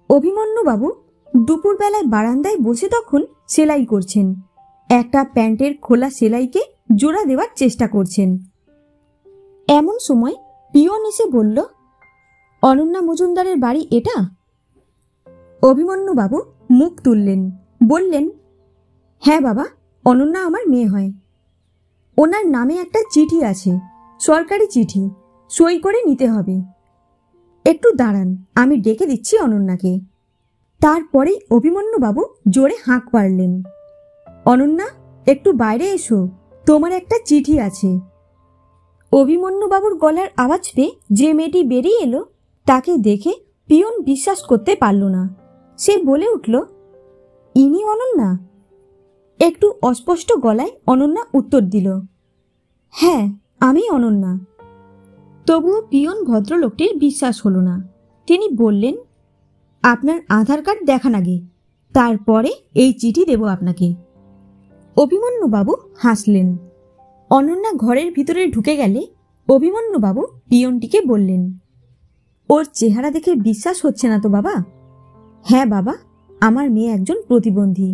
অভিমন্যুবাবু দুপুরবেলায় বারান্দায় বসে তখন সেলাই করছেন। একটা প্যান্টের খোলা সেলাইকে জোড়া দেওয়ার চেষ্টা করছেন। এমন সময় পিয়ন এসে বলল, অনন্যা মজুমদারের বাড়ি এটা? অভিমন্যুবাবু মুখ তুললেন, বললেন, হ্যাঁ বাবা, অনন্যা আমার মেয়ে হয়। ওনার নামে একটা চিঠি আছে, সরকারি চিঠি, সই করে নিতে হবে। একটু দাঁড়ান, আমি ডেকে দিচ্ছি অনন্যাকে। তারপরেই অভিমন্যুবাবু জোরে হাঁক পারলেন, অনন্যা একটু বাইরে এসো, তোমার একটা চিঠি আছে। অভিমন্যুবাবুর গলার আওয়াজ পেয়ে যে মেয়েটি বেরিয়ে এলো তাকে দেখে পিয়ন বিশ্বাস করতে পারল না। সে বলে উঠল, ইনি অনন্যা? একটু অস্পষ্ট গলায় অনন্যা উত্তর দিল, হ্যাঁ আমি অনন্যা। তবুও পিয়ন ভদ্রলোকটির বিশ্বাস হলো না। তিনি বললেন, আপনার আধার কার্ড দেখান আগে, তারপরে এই চিঠি দেব আপনাকে। অভিমন্যুবাবু হাসলেন। অনন্যা ঘরের ভিতরে ঢুকে গেলে অভিমন্যুবাবু পিয়নটিকে বললেন, ওর চেহারা দেখে বিশ্বাস হচ্ছে না তো বাবা? হ্যাঁ বাবা, আমার মেয়ে একজন প্রতিবন্ধী,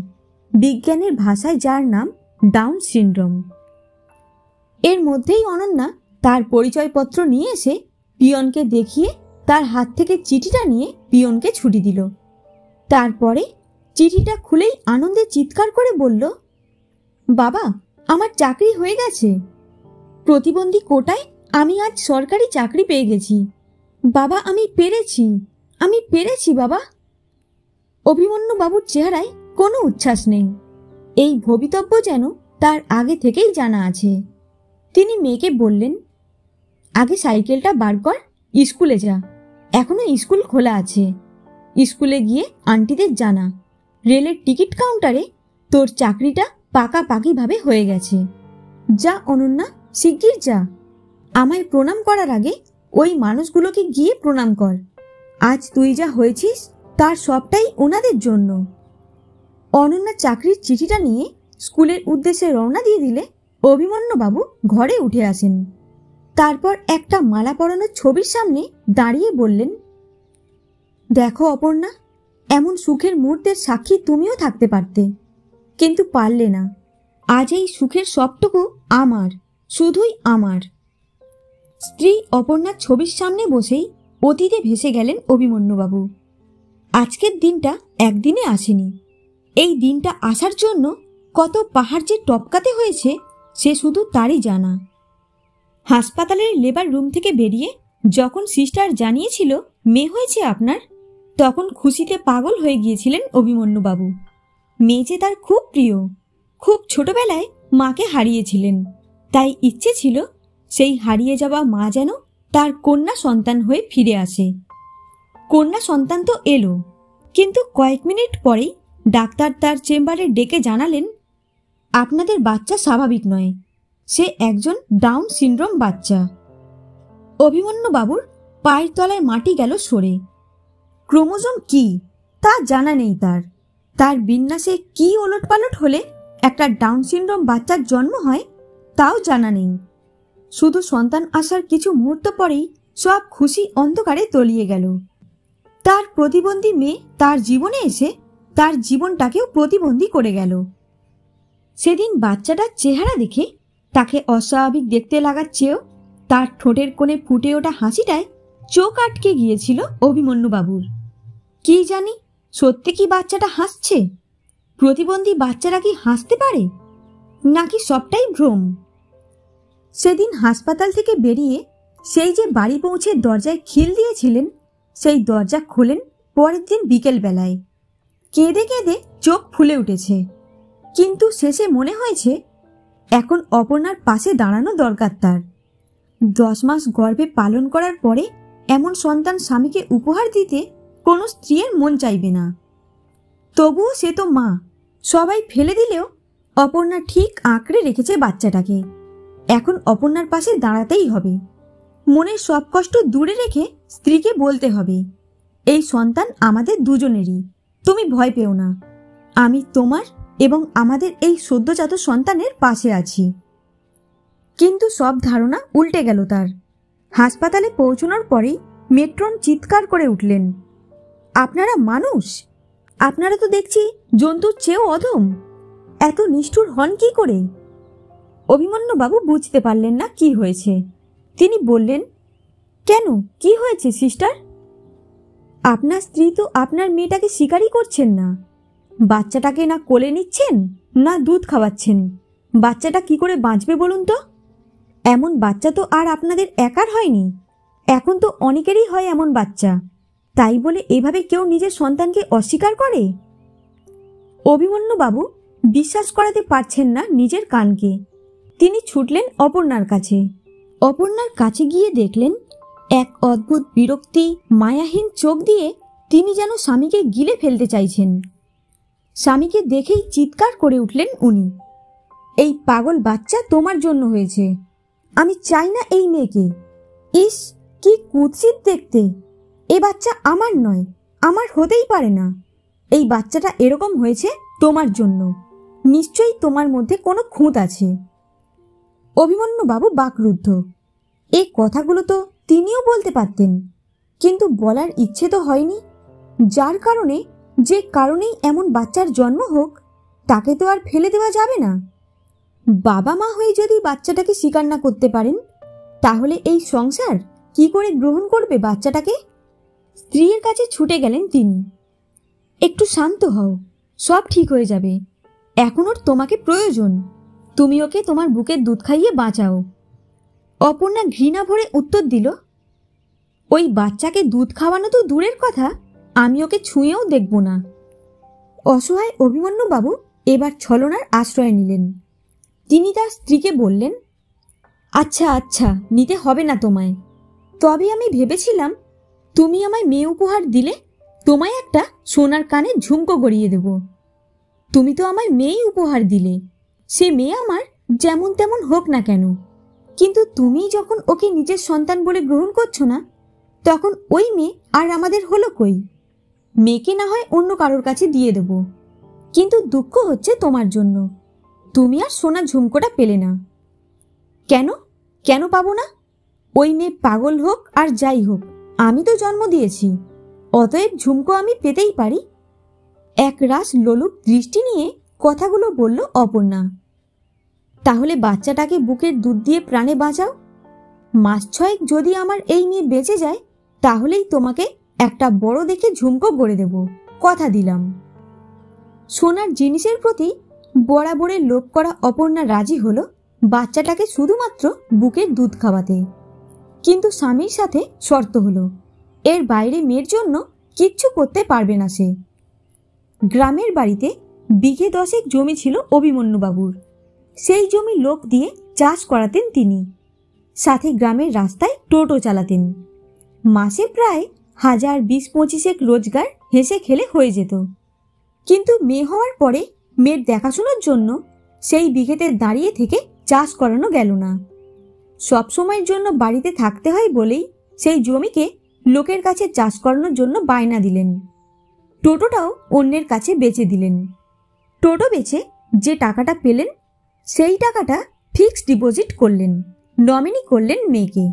বিজ্ঞানের ভাষায় যার নাম ডাউন সিনড্রোম। এর মধ্যেই অনন্যা তার পরিচয়পত্র নিয়ে এসে পিয়নকে দেখিয়ে তার হাত থেকে চিঠিটা নিয়ে পিয়নকে ছুটি দিল। তারপরে চিঠিটা খুলেই আনন্দে চিৎকার করে বলল, বাবা, আমার চাকরি হয়ে গেছে। প্রতিবন্ধী কোটায় আমি আজ সরকারি চাকরি পেয়ে গেছি। বাবা, আমি পেরেছি বাবা। অভিমন্যুবাবুর চেহারায় কোনো উচ্ছ্বাস নেই। এই ভবিতব্য যেন তার আগে থেকেই জানা আছে। তিনি মেয়েকে বললেন, আগে সাইকেলটা বার কর, স্কুলে যা, এখনো স্কুল খোলা আছে। স্কুলে গিয়ে আন্টিদের জানা, রেলের টিকিট কাউন্টারে তোর চাকরিটা পাকাপাকিভাবে হয়ে গেছে। যা অনন্যা, শিগগির যা। আমায় প্রণাম করার আগে ওই মানুষগুলোকে গিয়ে প্রণাম কর। আজ তুই যা হয়েছিস তার সবটাই ওনাদের জন্য। অনন্যা চাকরির চিঠিটা নিয়ে স্কুলের উদ্দেশ্যে রওনা দিয়ে দিলে অভিমন্যুবাবু ঘরে উঠে আসেন। তারপর একটা মালা পরানো ছবির সামনে দাঁড়িয়ে বললেন, দেখো অপর্ণা, এমন সুখের মুহূর্তের সাক্ষী তুমিও থাকতে পারতে, কিন্তু পারলে না। আজ এই সুখের সবটুকু আমার, শুধুই আমার। স্ত্রী অপর্ণার ছবির সামনে বসেই অতীতে ভেসে গেলেন অভিমন্যুবাবু। আজকের দিনটা একদিনে আসেনি। এই দিনটা আসার জন্য কত পাহাড় যে টপকাতে হয়েছে সে শুধু তারই জানা। হাসপাতালের লেবার রুম থেকে বেরিয়ে যখন সিস্টার জানিয়েছিল মেয়ে হয়েছে আপনার, তখন খুশিতে পাগল হয়ে গিয়েছিলেন অভিমন্যুবাবু। মেয়ে যে তার খুব প্রিয়, খুব ছোটবেলায় মাকে হারিয়েছিলেন, তাই ইচ্ছে ছিল সেই হারিয়ে যাওয়া মা যেন তার কন্যা সন্তান হয়ে ফিরে আসে। কন্যা সন্তান তো এলো, কিন্তু কয়েক মিনিট পরেই ডাক্তার তার চেম্বারে ডেকে জানালেন, আপনাদের বাচ্চা স্বাভাবিক নয়, সে একজন ডাউন সিনড্রোম বাচ্চা। অভিমন্যুবাবুর পায়ের তলায় মাটি গেল সরে। ক্রোমোজোম কি তা জানা নেই তার। তার বিন্যাসে কি ওলটপালট হলে একটা ডাউন সিনড্রোম বাচ্চার জন্ম হয় তাও জানা নেই। শুধু সন্তান আসার কিছু মুহূর্ত পরেই সব খুশি অন্ধকারে তলিয়ে গেল। তার প্রতিবন্ধী মেয়ে তার জীবনে এসে তার জীবনটাকেও প্রতিবন্ধী করে গেল। সেদিন বাচ্চাটার চেহারা দেখে তাকে অস্বাভাবিক দেখতে লাগার চেয়েও তার ঠোঁটের কোণে ফুটে ওঠা হাসিটায় চোখ আটকে গিয়েছিল অভিমন্যুবাবুর। কি জানি সত্যি কি বাচ্চাটা হাসছে? প্রতিবন্ধী বাচ্চারা কি হাসতে পারে, নাকি সবটাই ভ্রম? সেদিন হাসপাতাল থেকে বেরিয়ে সেই যে বাড়ি পৌঁছে দরজায় খিল দিয়েছিলেন, সেই দরজা খোলেন পরের দিন বিকেলবেলায়। কেঁদে কেঁদে চোখ ফুলে উঠেছে, কিন্তু শেষে মনে হয়েছে এখন অপর্ণার পাশে দাঁড়ানো দরকার তার। 10 মাস গর্ভে পালন করার পরে এমন সন্তান স্বামীকে উপহার দিতে কোনো স্ত্রীর মন চাইবে না। তবুও সে তো মা, সবাই ফেলে দিলেও অপর্ণা ঠিক আঁকড়ে রেখেছে বাচ্চাটাকে। এখন অপর্ণার পাশে দাঁড়াতেই হবে। মনের সব কষ্ট দূরে রেখে স্ত্রীকে বলতে হবে, এই সন্তান আমাদের দুজনেরই, তুমি ভয় পেও না, আমি তোমার এবং আমাদের এই সদ্যজাত সন্তানের পাশে আছি। কিন্তু সব ধারণা উল্টে গেল তার। হাসপাতালে পৌঁছানোর পরেই মেট্রন চিৎকার করে উঠলেন, আপনারা মানুষ? আপনারা তো দেখছি জন্তুর চেয়েও অধম। এত নিষ্ঠুর হন কি করে? অভিমন্যুবাবু বুঝতে পারলেন না কি হয়েছে। তিনি বললেন, কেন, কি হয়েছে সিস্টার? আপনার স্ত্রী তো আপনার মেয়েটাকে স্বীকারই করছেন না। বাচ্চাটাকে না কোলে নিচ্ছেন, না দুধ খাওয়াচ্ছেন। বাচ্চাটা কি করে বাঁচবে বলুন তো? এমন বাচ্চা তো আর আপনাদের একার হয়নি, এখন তো অনেকেরই হয় এমন বাচ্চা। তাই বলে এভাবে কেউ নিজের সন্তানকে অস্বীকার করে? অভিমন্যুবাবু বিশ্বাস করাতে পারছেন না নিজের কানকে। তিনি ছুটলেন অপর্ণার কাছে। অপর্ণার কাছে গিয়ে দেখলেন, এক অদ্ভুত বিরক্তি মায়াহীন চোখ দিয়ে তিনি যেন স্বামীকে গিলে ফেলতে চাইছেন। স্বামীকে দেখেই চিৎকার করে উঠলেন উনি, এই পাগল বাচ্চা তোমার জন্য হয়েছে। আমি চাই না এই মেয়েকে। ইস, কি কুৎসিত দেখতে! এ বাচ্চা আমার নয়, আমার হতেই পারে না। এই বাচ্চাটা এরকম হয়েছে তোমার জন্য। নিশ্চয়ই তোমার মধ্যে কোনো খুঁত আছে। অভিমন্যুবাবু বাকরুদ্ধ। এই কথাগুলো তো তিনিও বলতে পারতেন, কিন্তু বলার ইচ্ছে তো হয়নি। যার কারণে, যে কারণেই এমন বাচ্চার জন্ম হোক, তাকে তো আর ফেলে দেওয়া যাবে না। বাবা মা হয়ে যদি বাচ্চাটাকে স্বীকার না করতে পারেন, তাহলে এই সংসার কি করে গ্রহণ করবে বাচ্চাটাকে? স্ত্রীর কাছে ছুটে গেলেন তিনি। একটু শান্ত হও, সব ঠিক হয়ে যাবে। এখন ওর তোমাকে প্রয়োজন। তুমি ওকে তোমার বুকের দুধ খাইয়ে বাঁচাও। অপর্ণা ঘৃণা ভরে উত্তর দিল, ওই বাচ্চাকে দুধ খাওয়ানো তো দূরের কথা, আমি ওকে ছুঁয়েও দেখব না। অসহায় অভিমন্যুবাবু এবার ছলনার আশ্রয় নিলেন। তিনি তার স্ত্রীকে বললেন, আচ্ছা আচ্ছা, নিতে হবে না তোমায়। তবে আমি ভেবেছিলাম, তুমি আমায় মেয়ে উপহার দিলে, তোমায় একটা সোনার কানের ঝুমকো গড়িয়ে দেব। তুমি তো আমায় মেয়েই উপহার দিলে, সে মেয়ে আমার যেমন তেমন হোক না কেন। কিন্তু তুমি যখন ওকে নিজের সন্তান বলে গ্রহণ করছো না, তখন ওই মেয়ে আর আমাদের হলো কই? মেয়েকে না হয় অন্য কারোর কাছে দিয়ে দেব, কিন্তু দুঃখ হচ্ছে তোমার জন্য। তুমি আর সোনার ঝুমকোটা পেলে না। কেন, কেন পাবো না? ওই মেয়ে পাগল হোক আর যাই হোক, আমি তো জন্ম দিয়েছি, অতএব ঝুমকো আমি পেতেই পারি। এক রাস লোলুপ দৃষ্টি নিয়ে কথাগুলো বলল অপর্ণা। তাহলে বাচ্চাটাকে বুকের দুধ দিয়ে প্রাণে বাঁচাও। মাস ছয়েক যদি আমার এই মেয়ে বেঁচে যায়, তাহলেই তোমাকে একটা বড় দেখে ঝুমকো গড়ে দেব, কথা দিলাম। সোনার জিনিসের প্রতি বরাবরের লোভ করা অপর্ণা রাজি হলো বাচ্চাটাকে শুধুমাত্র বুকের দুধ খাওয়াতে। কিন্তু স্বামীর সাথে শর্ত হলো, এর বাইরে মেয়ের জন্য কিচ্ছু করতে পারবে না সে। গ্রামের বাড়িতে বিঘে 10 জমি ছিল অভিমন্যুবাবুর। সেই জমি লোক দিয়ে চাষ করাতেন তিনি। সাথে গ্রামের রাস্তায় টোটো চালাতেন। মাসে প্রায় 1000-20-25 রোজগার হেসে খেলে হয়ে যেত। কিন্তু মেয়ে হওয়ার পরে মেয়ের দেখাশোনার জন্য সেই বিঘেতে দাঁড়িয়ে থেকে চাষ করানো গেল না। সবসময়ের জন্য বাড়িতে থাকতে হয় বলেই সেই জমিকে লোকের কাছে চাষ করানোর জন্য বায়না দিলেন। টোটোটাও অন্যের কাছে বেচে দিলেন। টোটো বেচে যে টাকাটা পেলেন, সেই টাকাটা ফিক্সড ডিপোজিট করলেন, নমিনি করলেন মেয়েকে।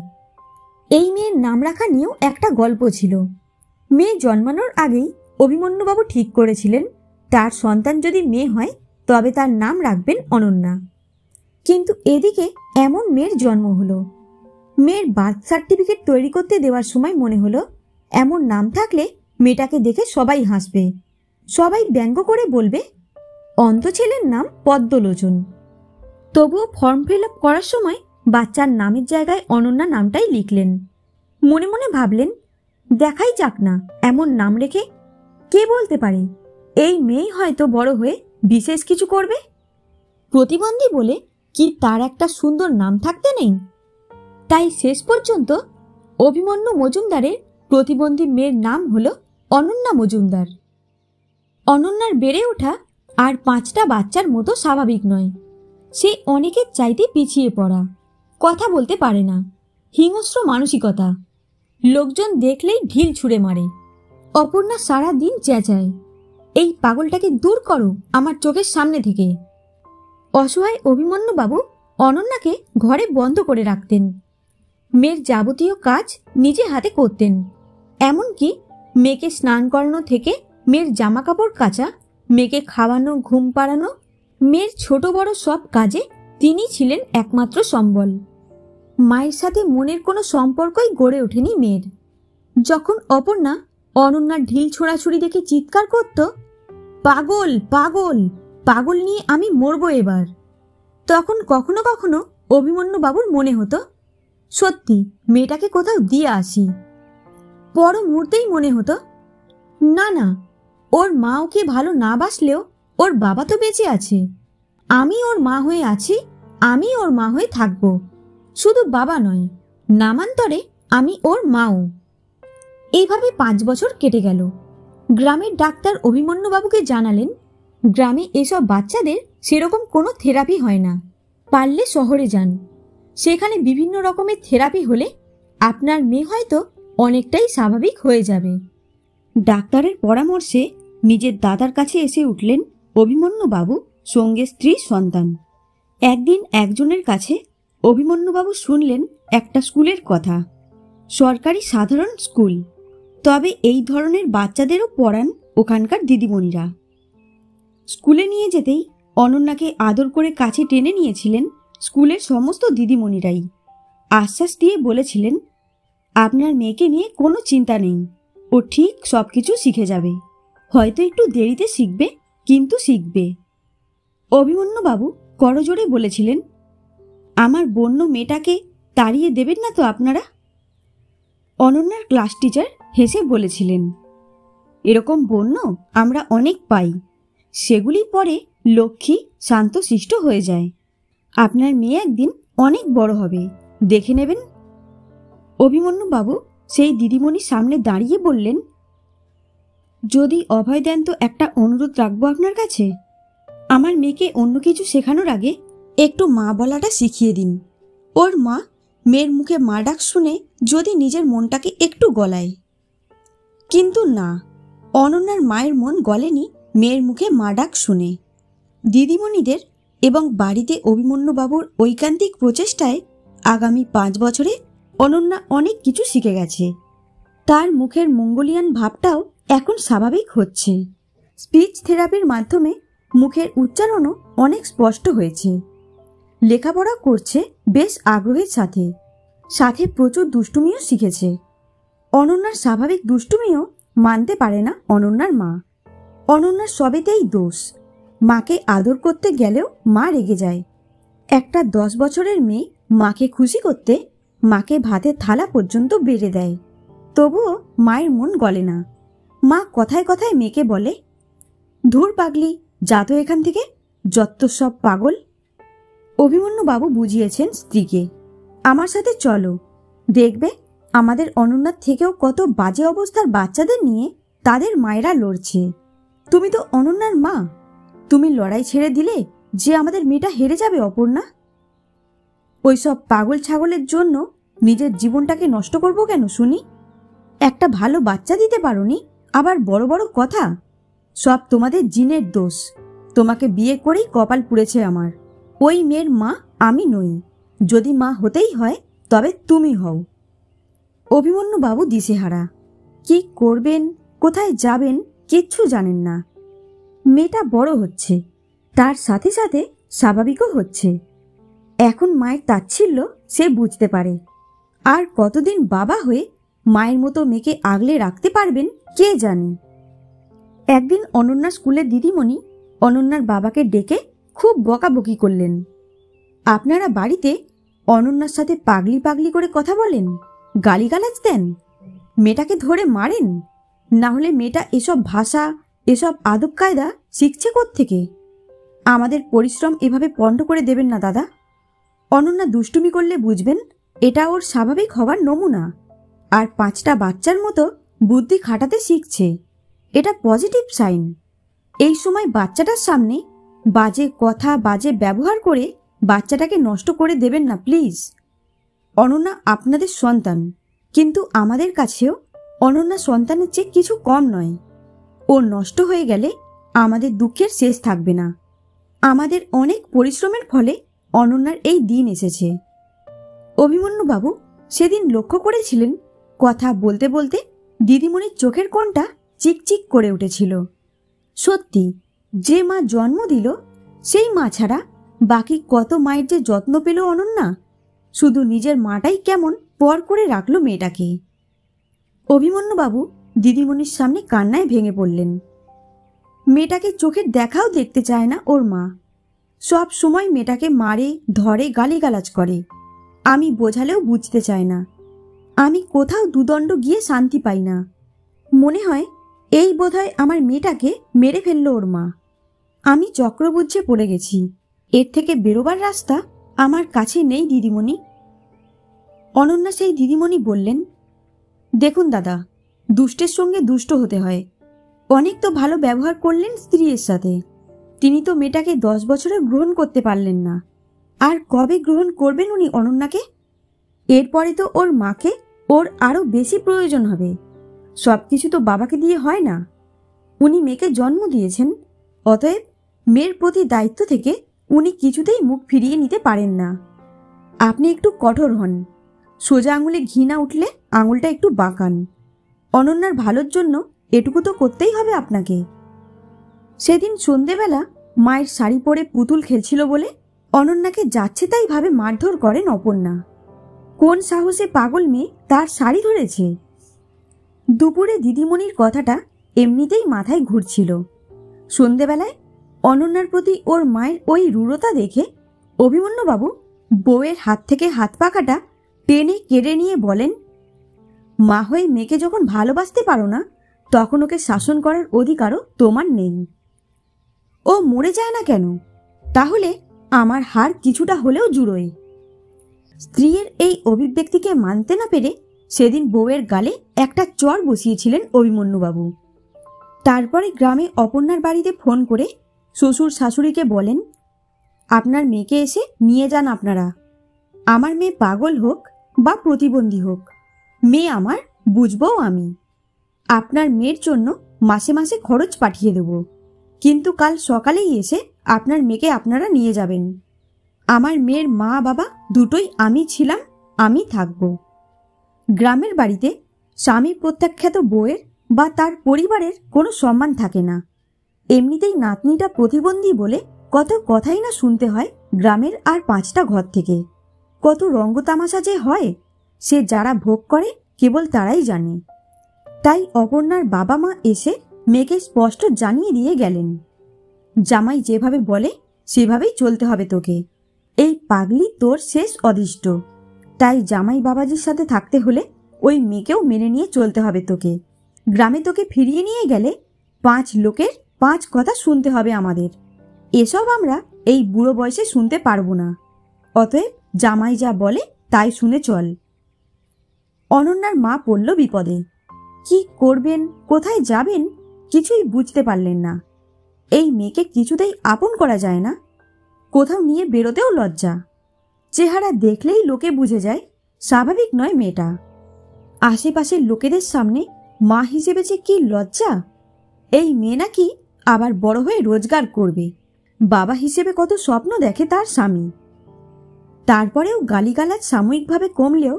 এই মেয়ের নাম রাখা নিয়েও একটা গল্প ছিল। মেয়ে জন্মানোর আগেই অভিমন্যুবাবু ঠিক করেছিলেন, তার সন্তান যদি মেয়ে হয় তবে তার নাম রাখবেন অনন্যা। কিন্তু এদিকে এমন মেয়ের জন্ম হলো। মেয়ের বার্থ সার্টিফিকেট তৈরি করতে দেওয়ার সময় মনে হলো, এমন নাম থাকলে মেয়েটাকে দেখে সবাই হাসবে, সবাই ব্যঙ্গ করে বলবে, অন্ত ছেলের নাম পদ্মলোচন। তবুও ফর্ম ফিল আপ করার সময় বাচ্চার নামের জায়গায় অনন্যা নামটাই লিখলেন। মনে মনে ভাবলেন, দেখাই যাক না এমন নাম রেখে, কে বলতে পারে এই মেয়েই হয়তো বড় হয়ে বিশেষ কিছু করবে। প্রতিবন্ধী বলে কি তার একটা সুন্দর নাম থাকতে নেই? তাই শেষ পর্যন্ত অভিমন্যু মজুমদারের প্রতিবন্ধী মেয়ের নাম হলো অনন্যা মজুমদার। অনন্যার বেড়ে ওঠা আর 5টা বাচ্চার মতো স্বাভাবিক নয়। সে অনেকের চাইতে পিছিয়ে পড়া, কথা বলতে পারে না, হিংস্র মানসিকতা, লোকজন দেখলেই ঢিল ছুঁড়ে মারে। অপর্ণা সারা দিন চেঁচায়, এই পাগলটাকে দূর করো আমার চোখের সামনে থেকে। অসহায় অভিমন্যুবাবু অনন্যাকে ঘরে বন্ধ করে রাখতেন। মেয়ের যাবতীয় কাজ নিজে হাতে করতেন। এমনকি মেয়েকে স্নান করানো থেকে মেয়ের জামা কাপড় কাচা, মেয়েকে খাওয়ানো, ঘুম পাড়ানো, মেয়ের ছোট বড় সব কাজে তিনি ছিলেন একমাত্র সম্বল। মায়ের সাথে মনের কোনো সম্পর্কই গড়ে ওঠেনি মেয়ের। যখন অপর্ণা অনন্যার ঢিল ছোড়াছুড়ি দেখে চিৎকার করত, পাগল পাগল পাগল নিয়ে আমি মরবো এবার, তখন কখনো কখনো অভিমন্যু বাবুর মনে হতো সত্যি মেয়েটাকে কোথাও দিয়ে আসি। পর মুহূর্তেই মনে হতো না না, ওর মা ওকে ভালো না বাসলেও ওর বাবা তো বেঁচে আছে, আমি ওর মা হয়ে আছি, আমি ওর মা হয়ে থাকব, শুধু বাবা নয়, নামান্তরে আমি ওর মাও। এইভাবে 5 বছর কেটে গেল। গ্রামের ডাক্তার অভিমন্যুবাবুকে জানালেন গ্রামে এসব বাচ্চাদের সেরকম কোনো থেরাপি হয় না, পারলে শহরে যান, সেখানে বিভিন্ন রকমের থেরাপি হলে আপনার মেয়ে হয়তো অনেকটাই স্বাভাবিক হয়ে যাবে। ডাক্তারের পরামর্শে নিজের দাদার কাছে এসে উঠলেন অভিমন্যুবাবু, সঙ্গে স্ত্রী সন্তান। একদিন একজনের কাছে অভিমন্যুবাবু শুনলেন একটা স্কুলের কথা, সরকারি সাধারণ স্কুল, তবে এই ধরনের বাচ্চাদেরও পড়ান ওখানকার দিদিমণিরা। স্কুলে নিয়ে যেতেই অনন্যাকে আদর করে কাছে টেনে নিয়েছিলেন স্কুলের সমস্ত দিদিমণিরাই। আশ্বাস দিয়ে বলেছিলেন আপনার মেয়েকে নিয়ে কোনো চিন্তা নেই, ও ঠিক সব কিছু শিখে যাবে, হয়তো একটু দেরিতে শিখবে, কিন্তু শিখবে। অভিমন্যুবাবু করজোড়ে বলেছিলেন আমার বন্য মেয়েটাকে তাড়িয়ে দেবেন না তো আপনারা? অনন্যার ক্লাস টিচার হেসে বলেছিলেন এরকম বন্য আমরা অনেক পাই, সেগুলি পরে লক্ষ্মী শান্তশিষ্ট হয়ে যায়, আপনার মেয়ে একদিন অনেক বড় হবে, দেখে নেবেন। অভিমন্যুবাবু সেই দিদিমণির সামনে দাঁড়িয়ে বললেন যদি অভয় দেন তো একটা অনুরোধ রাখবো আপনার কাছে, আমার মেয়েকে অন্য কিছু শেখানোর আগে একটু মা বলাটা শিখিয়ে দিন। ওর মা মেয়ের মুখে মা ডাক শুনে যদি নিজের মনটাকে একটু গলায়। কিন্তু না, অনন্যার মায়ের মন গলেনি মেয়ের মুখে মা ডাক শুনে। দিদিমণিদের এবং বাড়িতে অভিমন্যুবাবুর ঐকান্তিক প্রচেষ্টায় আগামী 5 বছরে অনন্যা অনেক কিছু শিখে গেছে। তার মুখের মঙ্গোলিয়ান ভাবটাও এখন স্বাভাবিক হচ্ছে। স্পিচ থেরাপির মাধ্যমে মুখের উচ্চারণও অনেক স্পষ্ট হয়েছে। লেখাপড়া করছে বেশ আগ্রহের সাথে, সাথে প্রচুর দুষ্টুমিও শিখেছে। অনন্যার স্বাভাবিক দুষ্টুমিও মানতে পারে না অনন্যার মা। অনন্যার সবেতেই দোষ, মাকে আদর করতে গেলেও মা রেগে যায়। একটা 10 বছরের মেয়ে মাকে খুশি করতে মাকে ভাতের থালা পর্যন্ত বেড়ে দেয়, তবুও মায়ের মন গলে না। মা কথায় কথায় মেয়েকে বলে ধুর পাগলি, যা তো এখান থেকে, যত সব পাগল। অভিমন্যুবাবু বুঝিয়েছেন স্ত্রীকে আমার সাথে চলো, দেখবে আমাদের অনন্যার থেকেও কত বাজে অবস্থার বাচ্চাদের নিয়ে তাদের মায়েরা লড়ছে। তুমি তো অনন্যার মা, তুমি লড়াই ছেড়ে দিলে যে আমাদের মেয়েটা হেরে যাবে অপর্ণা। ওইসব পাগল ছাগলের জন্য নিজের জীবনটাকে নষ্ট করবো কেন শুনি? একটা ভালো বাচ্চা দিতে পারোনি, আবার বড় বড় কথা। সব তোমাদের জিনের দোষ, তোমাকে বিয়ে করেই কপাল পুড়েছে আমার। ওই মেয়ের মা আমি নই, যদি মা হতেই হয় তবে তুমি হও। অভিমন্যুবাবু দিশেহারা, কি করবেন, কোথায় যাবেন কিচ্ছু জানেন না। মেয়েটা বড় হচ্ছে, তার সাথে সাথে স্বাভাবিকও হচ্ছে। এখন মায়ের তাচ্ছিল্য সে বুঝতে পারে। আর কতদিন বাবা হয়ে মায়ের মতো মেয়েকে আগলে রাখতে পারবেন কে জানে। একদিন অনন্যা স্কুলের দিদিমণি অনন্যার বাবাকে ডেকে খুব বকাবকি করলেন। আপনারা বাড়িতে অনন্যার সাথে পাগলি পাগলি করে কথা বলেন, গালিগালাজ দেন, মেয়েটাকে ধরে মারেন, না হলে মেয়েটা এসব ভাষা, এসব আদব কায়দা শিখছে কোত্থেকে? আমাদের পরিশ্রম এভাবে পণ্ড করে দেবেন না দাদা। অনন্যা দুষ্টুমি করলে বুঝবেন এটা ওর স্বাভাবিক হওয়ার নমুনা, আর 5টা বাচ্চার মতো বুদ্ধি খাটাতে শিখছে, এটা পজিটিভ সাইন। এই সময় বাচ্চাটার সামনে বাজে কথা, বাজে ব্যবহার করে বাচ্চাটাকে নষ্ট করে দেবেন না প্লিজ। অনন্যা আপনাদের সন্তান, কিন্তু আমাদের কাছেও অনন্যা সন্তানের চেয়ে কিছু কম নয়। ও নষ্ট হয়ে গেলে আমাদের দুঃখের শেষ থাকবে না। আমাদের অনেক পরিশ্রমের ফলে অনন্যার এই দিন এসেছে। অভিমন্যুবাবু সেদিন লক্ষ্য করেছিলেন কথা বলতে বলতে দিদিমণির চোখের কোণটা চিকচিক করে উঠেছিল। সত্যি, যে মা জন্ম দিল সেই মা ছাড়া বাকি কত মায়ের যে যত্ন পেল অনন্যা। শুধু নিজের মাটাই কেমন পর করে রাখল মেয়েটাকে। অভিমন্যুবাবু দিদিমণির সামনে কান্নায় ভেঙে পড়লেন। মেয়েটাকে চোখের দেখাও দেখতে চায় না ওর মা। সব সময় মেয়েটাকে মারে, ধরে, গালিগালাজ করে। আমি বোঝালেও বুঝতে চায় না। আমি কোথাও দুদণ্ড গিয়ে শান্তি পাই না। মনে হয় এই বোধহয় আমার মেয়েটাকে মেরে ফেলল ওর মা। আমি চক্রবুঝে পড়ে গেছি। এর থেকে বেরোবার রাস্তা আমার কাছে নেই দিদিমণি। অনন্যা সেই দিদিমণি বললেন, দেখুন দাদা, দুষ্টের সঙ্গে দুষ্ট হতে হয়। অনেক তো ভালো ব্যবহার করলেন স্ত্রীর সাথে। তিনি তো মেয়েটাকে 10 বছরে গ্রহণ করতে পারলেন না। আর কবে গ্রহণ করবেন উনি অনন্যাকে? এরপরে তো ওর মাকে ওর আরও বেশি প্রয়োজন হবে। সব কিছু তো বাবাকে দিয়ে হয় না। উনি মেয়েকে জন্ম দিয়েছেন, অতএব মেয়ের প্রতি দায়িত্ব থেকে উনি কিছুতেই মুখ ফিরিয়ে নিতে পারেন না। আপনি একটু কঠোর হন। সোজা আঙুলে ঘি না উঠলে আঙুলটা একটু বাঁকান। অনন্যার ভালোর জন্য এটুকু তো করতেই হবে আপনাকে। সেদিন সন্ধেবেলা মায়ের শাড়ি পরে পুতুল খেলছিল বলে অনন্যাকে যাচ্ছে তাই ভাবে মারধর করেন অপর্ণা। কোন সাহসে পাগল মেয়ে তার শাড়ি ধরেছে? দুপুরে দিদিমণির কথাটা এমনিতেই মাথায় ঘুরছিল। সন্ধেবেলায় অনন্যার প্রতি ওর মায়ের ওই রূঢ়তা দেখে অভিমন্যুবাবু বউয়ের হাত থেকে হাত পাকাটা টেনে কেড়ে নিয়ে বলেন, মা হয়ে মেয়েকে যখন ভালোবাসতে পারো না, তখন ওকে শাসন করার অধিকারও তোমার নেই। ও মরে যায় না কেন? তাহলে আমার হার কিছুটা হলেও জুড়োয়। স্ত্রীর এই অভিব্যক্তিকে মানতে না পেরে সেদিন বউয়ের গালে একটা চর বসিয়েছিলেন অভিমন্যুবাবু। তারপরে গ্রামে অপর্ণার বাড়িতে ফোন করে শ্বশুর শাশুড়িকে বলেন, আপনার মেয়েকে এসে নিয়ে যান আপনারা। আমার মেয়ে পাগল হোক বা প্রতিবন্ধী হোক, মেয়ে আমার, বুঝবও আমি। আপনার মেয়ের জন্য মাসে মাসে খরচ পাঠিয়ে দেব, কিন্তু কাল সকালেই এসে আপনার মেয়েকে আপনারা নিয়ে যাবেন। আমার মেয়ের মা বাবা দুটোই আমি ছিলাম, আমি থাকব। গ্রামের বাড়িতে স্বামী প্রত্যাখ্যাত বউয়ের বা তার পরিবারের কোনো সম্মান থাকে না। এমনিতেই নাতনিটা প্রতিবন্ধী বলে কত কথাই না শুনতে হয় গ্রামের আর 5টা ঘর থেকে। কত রঙ্গতামাশা যে হয় সে যারা ভোগ করে কেবল তারাই জানে। তাই অপর্ণার বাবা মা এসে মেয়েকে স্পষ্ট জানিয়ে দিয়ে গেলেন, জামাই যেভাবে বলে সেভাবেই চলতে হবে তোকে। এই পাগলি তোর শেষ অদিষ্ট। তাই জামাই বাবাজির সাথে থাকতে হলে ওই মেয়েকেও মেনে নিয়ে চলতে হবে তোকে। গ্রামে তোকে ফিরিয়ে নিয়ে গেলে 5 লোকের 5 কথা শুনতে হবে আমাদের। এসব আমরা এই বুড়ো বয়সে শুনতে পারবো না। অতএব জামাই যা বলে তাই শুনে চল। অনন্যার মা পড়ল বিপদে। কি করবেন, কোথায় যাবেন কিছুই বুঝতে পারলেন না। এই মেয়েকে কিছুতেই আপন করা যায় না। কোথাও নিয়ে বেরোতেও লজ্জা। চেহারা দেখলেই লোকে বুঝে যায় স্বাভাবিক নয় মেয়েটা। আশেপাশের লোকেদের সামনে মা হিসেবে যে কি লজ্জা। এই মেয়ে নাকি আবার বড় হয়ে রোজগার করবে। বাবা হিসেবে কত স্বপ্ন দেখে তার স্বামী। তারপরেও গালিগালাজ সাময়িকভাবে কমলেও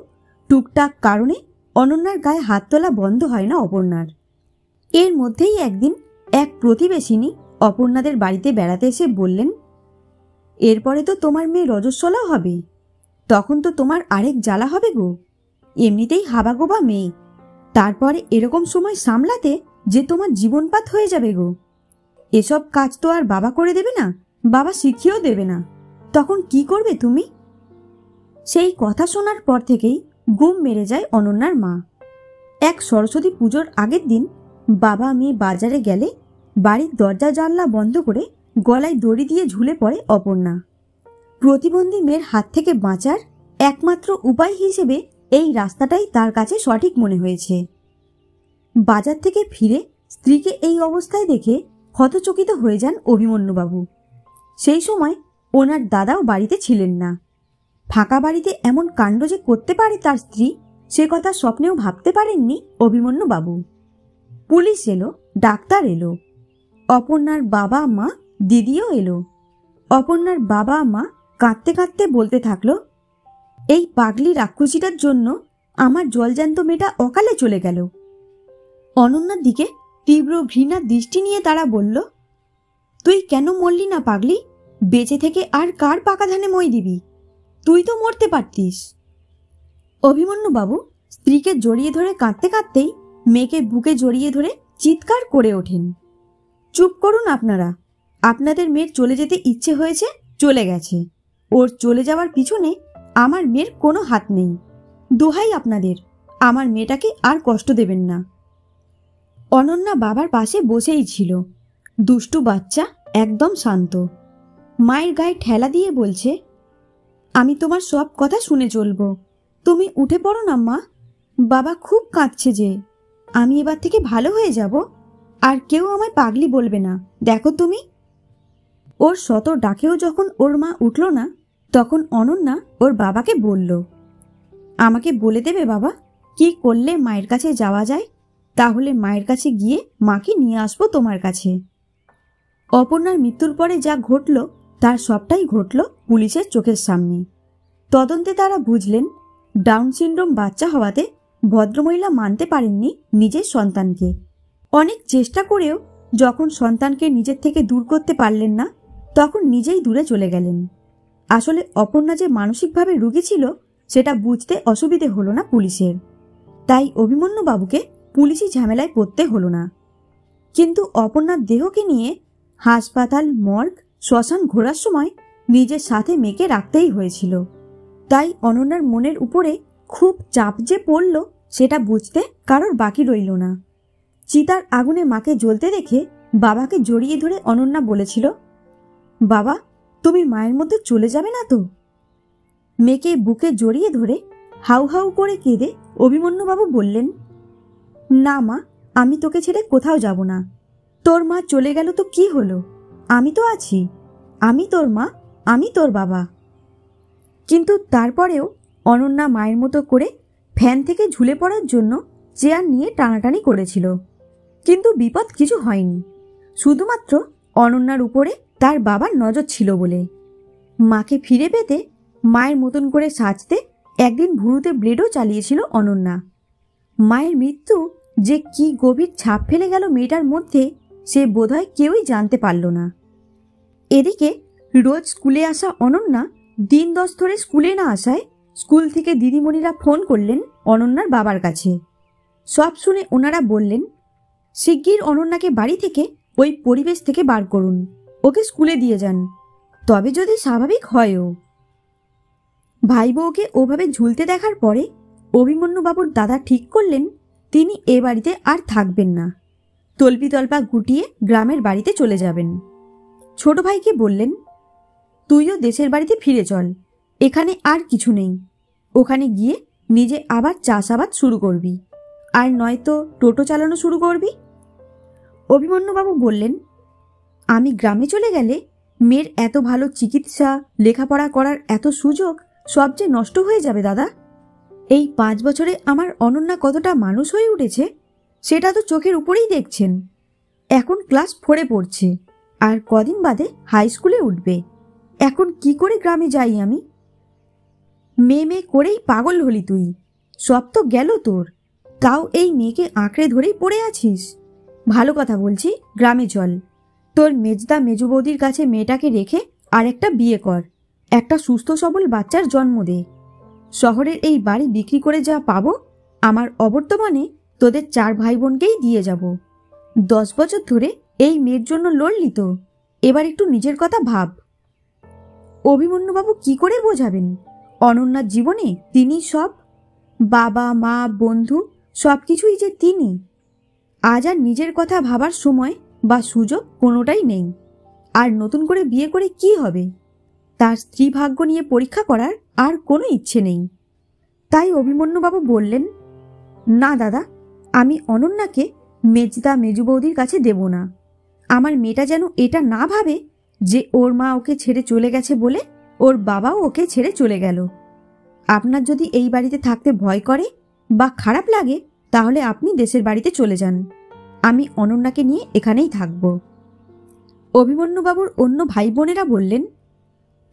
টুকটাক কারণে অনন্যার গায়ে হাত তোলা বন্ধ হয় না অপর্ণার। এর মধ্যেই একদিন এক প্রতিবেশিনী অপর্ণাদের বাড়িতে বেড়াতে এসে বললেন, এরপরে তো তোমার মেয়ে রজস্বলাও হবে, তখন তো তোমার আরেক জ্বালা হবে গো। এমনিতেই হাবাগোবা মেয়ে, তারপরে এরকম সময় সামলাতে যে তোমার জীবনপাত হয়ে যাবে গো। এসব কাজ তো আর বাবা করে দেবে না, বাবা শিখিয়েও দেবে না, তখন কি করবে তুমি? সেই কথা শোনার পর থেকেই গুম মেরে যায় অনন্যার মা। এক সরস্বতী পুজোর আগের দিন বাবা মেয়ে বাজারে গেলে বাড়ির দরজা জানলা বন্ধ করে গলায় দড়ি দিয়ে ঝুলে পড়ে অপর্ণা। প্রতিবন্ধী মেয়ের হাত থেকে বাঁচার একমাত্র উপায় হিসেবে এই রাস্তাটাই তার কাছে সঠিক মনে হয়েছে। বাজার থেকে ফিরে স্ত্রীকে এই অবস্থায় দেখে হতচকিত হয়ে যান অভিমন্যুবাবু। সেই সময় ওনার দাদাও বাড়িতে ছিলেন না। ফাঁকা বাড়িতে এমন কাণ্ড যে করতে পারে তার স্ত্রী, সে কথা স্বপ্নেও ভাবতে পারেননি অভিমন্যুবাবু। পুলিশ এলো, ডাক্তার এলো, অপর্ণার বাবা মা দিদিও এলো। অপর্ণার বাবা মা কাঁদতে কাঁদতে বলতে থাকলো, এই পাগলি রাক্ষসীটার জন্য আমার জলজ্যান্ত মেয়েটা অকালে চলে গেল। অনন্যার দিকে তীব্র ঘৃণার দৃষ্টি নিয়ে তারা বলল, তুই কেন মরলি না পাগলি? বেঁচে থেকে আর কার পাকা ধানে মই দিবি? তুই তো মরতে পারতিস। অভিমন্যুবাবু স্ত্রীকে জড়িয়ে ধরে কাঁদতে কাঁদতেই মেয়েকে বুকে জড়িয়ে ধরে চিৎকার করে ওঠেন, চুপ করুন আপনারা। আপনাদের মেয়ের চলে যেতে ইচ্ছে হয়েছে, চলে গেছে। ওর চলে যাওয়ার পিছনে আমার মেয়ের কোনো হাত নেই। দোহাই আপনাদের, আমার মেয়েটাকে আর কষ্ট দেবেন না। অনন্যা বাবার পাশে বসেই ছিল। দুষ্টু বাচ্চা, একদম শান্ত। মায়ের গায়ে ঠেলা দিয়ে বলছে, আমি তোমার সব কথা শুনে চলবো। তুমি উঠে পড়ো না মা। বাবা খুব কাঁদছে যে। আমি এবার থেকে ভালো হয়ে যাব, আর কেউ আমায় পাগলি বলবে না। দেখো তুমি। ওর শত ডাকেও যখন ওর মা উঠল না, তখন অনন্যা ওর বাবাকে বলল, আমাকে বলে দেবে বাবা, কি করলে মায়ের কাছে যাওয়া যায়? তাহলে মায়ের কাছে গিয়ে মাকে নিয়ে আসবো তোমার কাছে। অপর্ণার মৃত্যুর পরে যা ঘটল তার সবটাই ঘটল পুলিশের চোখের সামনে। তদন্তে তারা বুঝলেন, ডাউন সিনড্রোম বাচ্চা হওয়াতে ভদ্রমহিলা মানতে পারেননি নিজের সন্তানকে। অনেক চেষ্টা করেও যখন সন্তানকে নিজের থেকে দূর করতে পারলেন না, তখন নিজেই দূরে চলে গেলেন। আসলে অপর্ণা যে মানসিকভাবে রোগী ছিল সেটা বুঝতে অসুবিধে হলো না পুলিশের। তাই অভিমন্যুবাবুকে পুলিশি ঝামেলায় পড়তে হলো না। কিন্তু অপর্ণার দেহকে নিয়ে হাসপাতাল, মর্গ, শ্মশান ঘোরার সময় নিজের সাথে মেয়েকে রাখতেই হয়েছিল। তাই অনন্যার মনের উপরে খুব চাপ যে পড়ল সেটা বুঝতে কারোর বাকি রইল না। চিতার আগুনে মাকে জ্বলতে দেখে বাবাকে জড়িয়ে ধরে অনন্যা বলেছিল, বাবা, তুমি মায়ের মধ্যে চলে যাবে না তো? মেয়েকে বুকে জড়িয়ে ধরে হাউ হাউ করে কেঁদে অভিমন্যুবাবু বললেন, না মা, আমি তোকে ছেড়ে কোথাও যাব না। তোর মা চলে গেল তো কি হলো? আমি তো আছি। আমি তোর মা, আমি তোর বাবা। কিন্তু তারপরেও অনন্যা মায়ের মতো করে ফ্যান থেকে ঝুলে পড়ার জন্য চেয়ার নিয়ে টানাটানি করেছিল। কিন্তু বিপদ কিছু হয়নি, শুধুমাত্র অনন্যার উপরে তার বাবার নজর ছিল বলে। মাকে ফিরে পেতে, মায়ের মতন করে সাজতে একদিন ভুরুতে ব্লেডও চালিয়েছিল অনন্যা। মায়ের মৃত্যু যে কি গভীর ছাপ ফেলে গেল মেয়েটার মধ্যে, সে বোধহয় কেউই জানতে পারল না। এদিকে রোজ স্কুলে আসা অনন্যা দিন 10 ধরে স্কুলে না আসায় স্কুল থেকে দিদিমণিরা ফোন করলেন অনন্যার বাবার কাছে। সব শুনে ওনারা বললেন, শিগগির অনন্যাকে বাড়ি থেকে, ওই পরিবেশ থেকে বার করুন। ওকে স্কুলে দিয়ে যান, তবে যদি স্বাভাবিক হয়ও। ভাই বউকে ওভাবে ঝুলতে দেখার পরে অভিমন্যুবাবুর দাদা ঠিক করলেন তিনি এ বাড়িতে আর থাকবেন না। তল্পি তল্পা গুটিয়ে গ্রামের বাড়িতে চলে যাবেন। ছোট ভাইকে বললেন, তুইও দেশের বাড়িতে ফিরে চল, এখানে আর কিছু নেই। ওখানে গিয়ে নিজে আবার চাষাবাদ শুরু করবি, আর নয়তো টোটো চালানো শুরু করবি। অভিমন্যুবাবু বললেন, আমি গ্রামে চলে গেলে মেয়ের এত ভালো চিকিৎসা, লেখাপড়া করার এত সুযোগ সব যে নষ্ট হয়ে যাবে দাদা। এই 5 বছরে আমার অনন্যা কতটা মানুষ হয়ে উঠেছে সেটা তো চোখের উপরেই দেখছেন। এখন ক্লাস 4-এ পড়ছে, আর কদিন বাদে হাই স্কুলে উঠবে। এখন কি করে গ্রামে যাই আমি? মেয়ে করেই পাগল হলি তুই। সব তো গেল তোর, তাও এই মেয়েকে আঁকড়ে ধরেই পড়ে আছিস। ভালো কথা বলছি, গ্রামে চল। তোর মেজদা মেজু বৌদির কাছে মেয়েটাকে রেখে আর একটা বিয়ে কর, একটা সুস্থ সবল বাচ্চার জন্ম দে। শহরের এই বাড়ি বিক্রি করে যা পাবো, আমার অবর্তমানে তোদের 4 ভাই বোনকেই দিয়ে যাব। 10 বছর ধরে এই মেয়ের জন্য লড়লি তো, এবার একটু নিজের কথা ভাব। অভিমন্যুবাবু কি করে বোঝাবেন? অনন্যার জীবনে তিনি সব, বাবা, মা, বন্ধু, সব কিছুই যে তিনি। আজ আর নিজের কথা ভাবার সময় বা সুযোগ কোনোটাই নেই। আর নতুন করে বিয়ে করে কি হবে? তার স্ত্রী ভাগ্য নিয়ে পরীক্ষা করার আর কোনো ইচ্ছে নেই। তাই অভিমন্যুবাবু বললেন, না দাদা, আমি অনন্যাকে মেজদা মেজু বৌদির কাছে দেব না। আমার মেয়েটা যেন এটা না ভাবে যে ওর মা ওকে ছেড়ে চলে গেছে বলে ওর বাবাও ওকে ছেড়ে চলে গেল। আপনার যদি এই বাড়িতে থাকতে ভয় করে বা খারাপ লাগে, তাহলে আপনি দেশের বাড়িতে চলে যান। আমি অনন্যাকে নিয়ে এখানেই থাকব। অভিমন্যুবাবুর অন্য ভাই বোনেরা বললেন,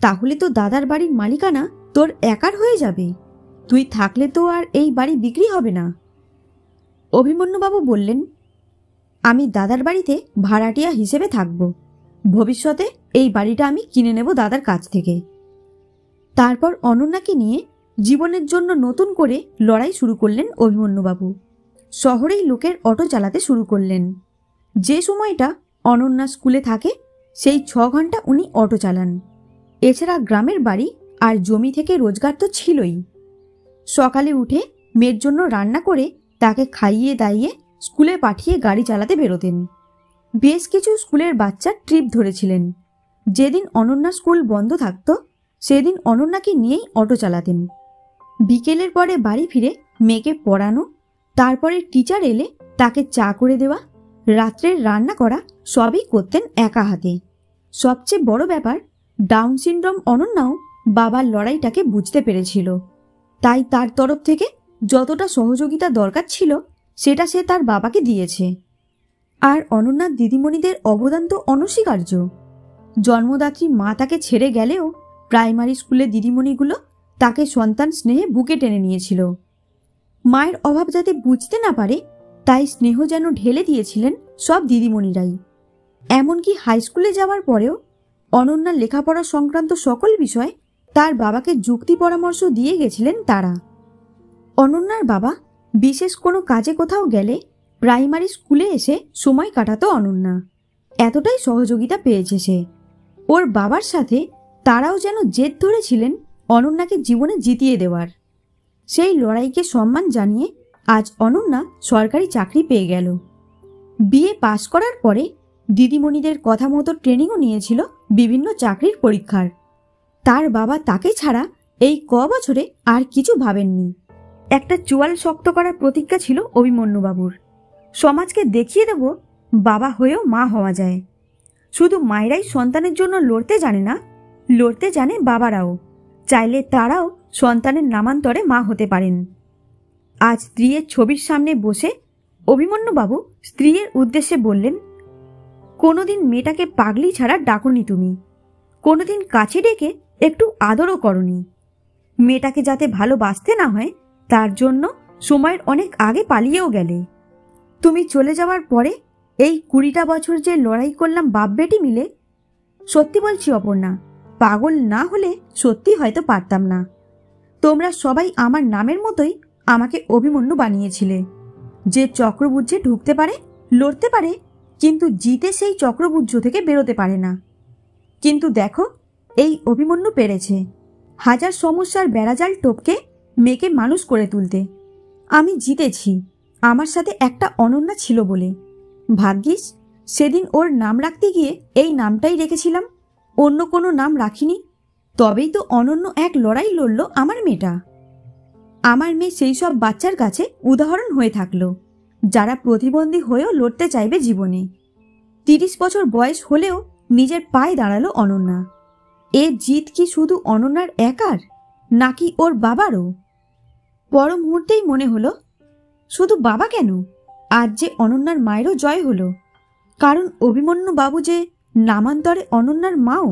তাহলে তো দাদার বাড়ির মালিকানা তোর একার হয়ে যাবে। তুই থাকলে তো আর এই বাড়ি বিক্রি হবে না। অভিমন্যুবাবু বললেন, আমি দাদার বাড়িতে ভাড়াটিয়া হিসেবে থাকব। ভবিষ্যতে এই বাড়িটা আমি কিনে নেব দাদার কাছ থেকে। তারপর অনন্যাকে নিয়ে জীবনের জন্য নতুন করে লড়াই শুরু করলেন অভিমন্যুবাবু। শহরেই লোকের অটো চালাতে শুরু করলেন। যে সময়টা অনন্যা স্কুলে থাকে সেই 6 ঘন্টা উনি অটো চালান। এছাড়া গ্রামের বাড়ি আর জমি থেকে রোজগার তো ছিলই। সকালে উঠে মেয়ের জন্য রান্না করে তাকে খাইয়ে দাইয়ে স্কুলে পাঠিয়ে গাড়ি চালাতে বেরোতেন। বেশ কিছু স্কুলের বাচ্চা ট্রিপ ধরেছিলেন। যেদিন অনন্যা স্কুল বন্ধ থাকত সেদিন অনন্যাকে নিয়েই অটো চালাতেন। বিকেলের পরে বাড়ি ফিরে মেয়েকে পড়ানো, তারপরে টিচার এলে তাকে চা করে দেওয়া, রাত্রের রান্না করা সবই করতেন একা হাতে। সবচেয়ে বড় ব্যাপার, ডাউন সিনড্রোম অনন্যাও বাবার লড়াইটাকে বুঝতে পেরেছিল। তাই তার তরফ থেকে যতটা সহযোগিতা দরকার ছিল সেটা সে তার বাবাকে দিয়েছে। আর অনন্যার দিদিমণিদের অবদান তো অনস্বীকার্য। জন্মদাত্রী মা তাকে ছেড়ে গেলেও প্রাইমারি স্কুলের দিদিমণিগুলো তাকে সন্তান স্নেহে বুকে টেনে নিয়েছিল। মায়ের অভাব যাতে বুঝতে না পারে তাই স্নেহ যেন ঢেলে দিয়েছিলেন সব দিদিমণিরাই। এমনকি হাই স্কুলে যাওয়ার পরেও অনন্যার লেখাপড়া সংক্রান্ত সকল বিষয় তার বাবাকে যুক্তি পরামর্শ দিয়ে গেছিলেন তারা। অনন্যার বাবা বিশেষ কোনো কাজে কোথাও গেলে প্রাইমারি স্কুলে এসে সময় কাটাতো অনন্যা। এতটাই সহযোগিতা পেয়েছে সে। ওর বাবার সাথে তারাও যেন জেদ ধরেছিলেন অনন্যাকে জীবনে জিতিয়ে দেওয়ার। সেই লড়াইকে সম্মান জানিয়ে আজ অনন্যা সরকারি চাকরি পেয়ে গেল। বিএ পাশ করার পরে দিদিমণিদের কথা মতো ট্রেনিংও নিয়েছিল বিভিন্ন চাকরির পরীক্ষার। তার বাবা তাকে ছাড়া এই বছরে আর কিছু ভাবেননি। একটা চোয়াল শক্ত করার প্রতিজ্ঞা ছিল অভিমন্যুবাবুর। সমাজকে দেখিয়ে দেব বাবা হয়েও মা হওয়া যায়। শুধু মায়েরাই সন্তানের জন্য লড়তে জানে না, লড়তে জানে বাবারাও। চাইলে তারাও সন্তানের নামান্তরে মা হতে পারেন। আজ স্ত্রীর ছবির সামনে বসে অভিমন্যুবাবু স্ত্রীর উদ্দেশ্যে বললেন, কোনোদিন মেয়েটাকে পাগলি ছাড়া ডাকনি তুমি, কোনোদিন কাছে ডেকে একটু আদরও করনি। মেয়েটাকে যাতে ভালোবাসতে না হয় তার জন্য সময়ের অনেক আগে পালিয়েও গেলে। তুমি চলে যাওয়ার পরে এই 20টা বছর যে লড়াই করলাম বাপ বেটি মিলে, সত্যি বলছি অপর্ণা, পাগল না হলে সত্যি হয়তো পারতাম না। তোমরা সবাই আমার নামের মতোই আমাকে অভিমন্যু বানিয়েছিলে, যে চক্রবুর্জে ঢুকতে পারে, লড়তে পারে, কিন্তু জিতে সেই চক্রবুর্জ থেকে বেরোতে পারে না। কিন্তু দেখো, এই অভিমন্যু পেরেছে হাজার সমস্যার বেড়াজাল টপকে মেয়েকে মানুষ করে তুলতে। আমি জিতেছি আমার সাথে একটা অনন্যা ছিল বলে। ভাগ্যিস সেদিন ওর নাম রাখতে গিয়ে এই নামটাই রেখেছিলাম, অন্য কোনো নাম রাখিনি। তবেই তো অনন্য এক লড়াই লড়ল আমার মেয়েটা। আমার মেয়ে সেই সব বাচ্চার কাছে উদাহরণ হয়ে থাকলো যারা প্রতিবন্ধী হয়েও লড়তে চাইবে জীবনে। 30 বছর বয়স হলেও নিজের পায়ে দাঁড়ালো অনন্যা। এ জিত কি শুধু অনন্যার একার, নাকি ওর বাবারও? পর মুহূর্তেই মনে হলো, শুধু বাবা কেন, আজ যে অনন্যার মায়েরও জয় হলো। কারণ অভিমন্যু বাবু যে নামান্তরে অনন্যার মাও।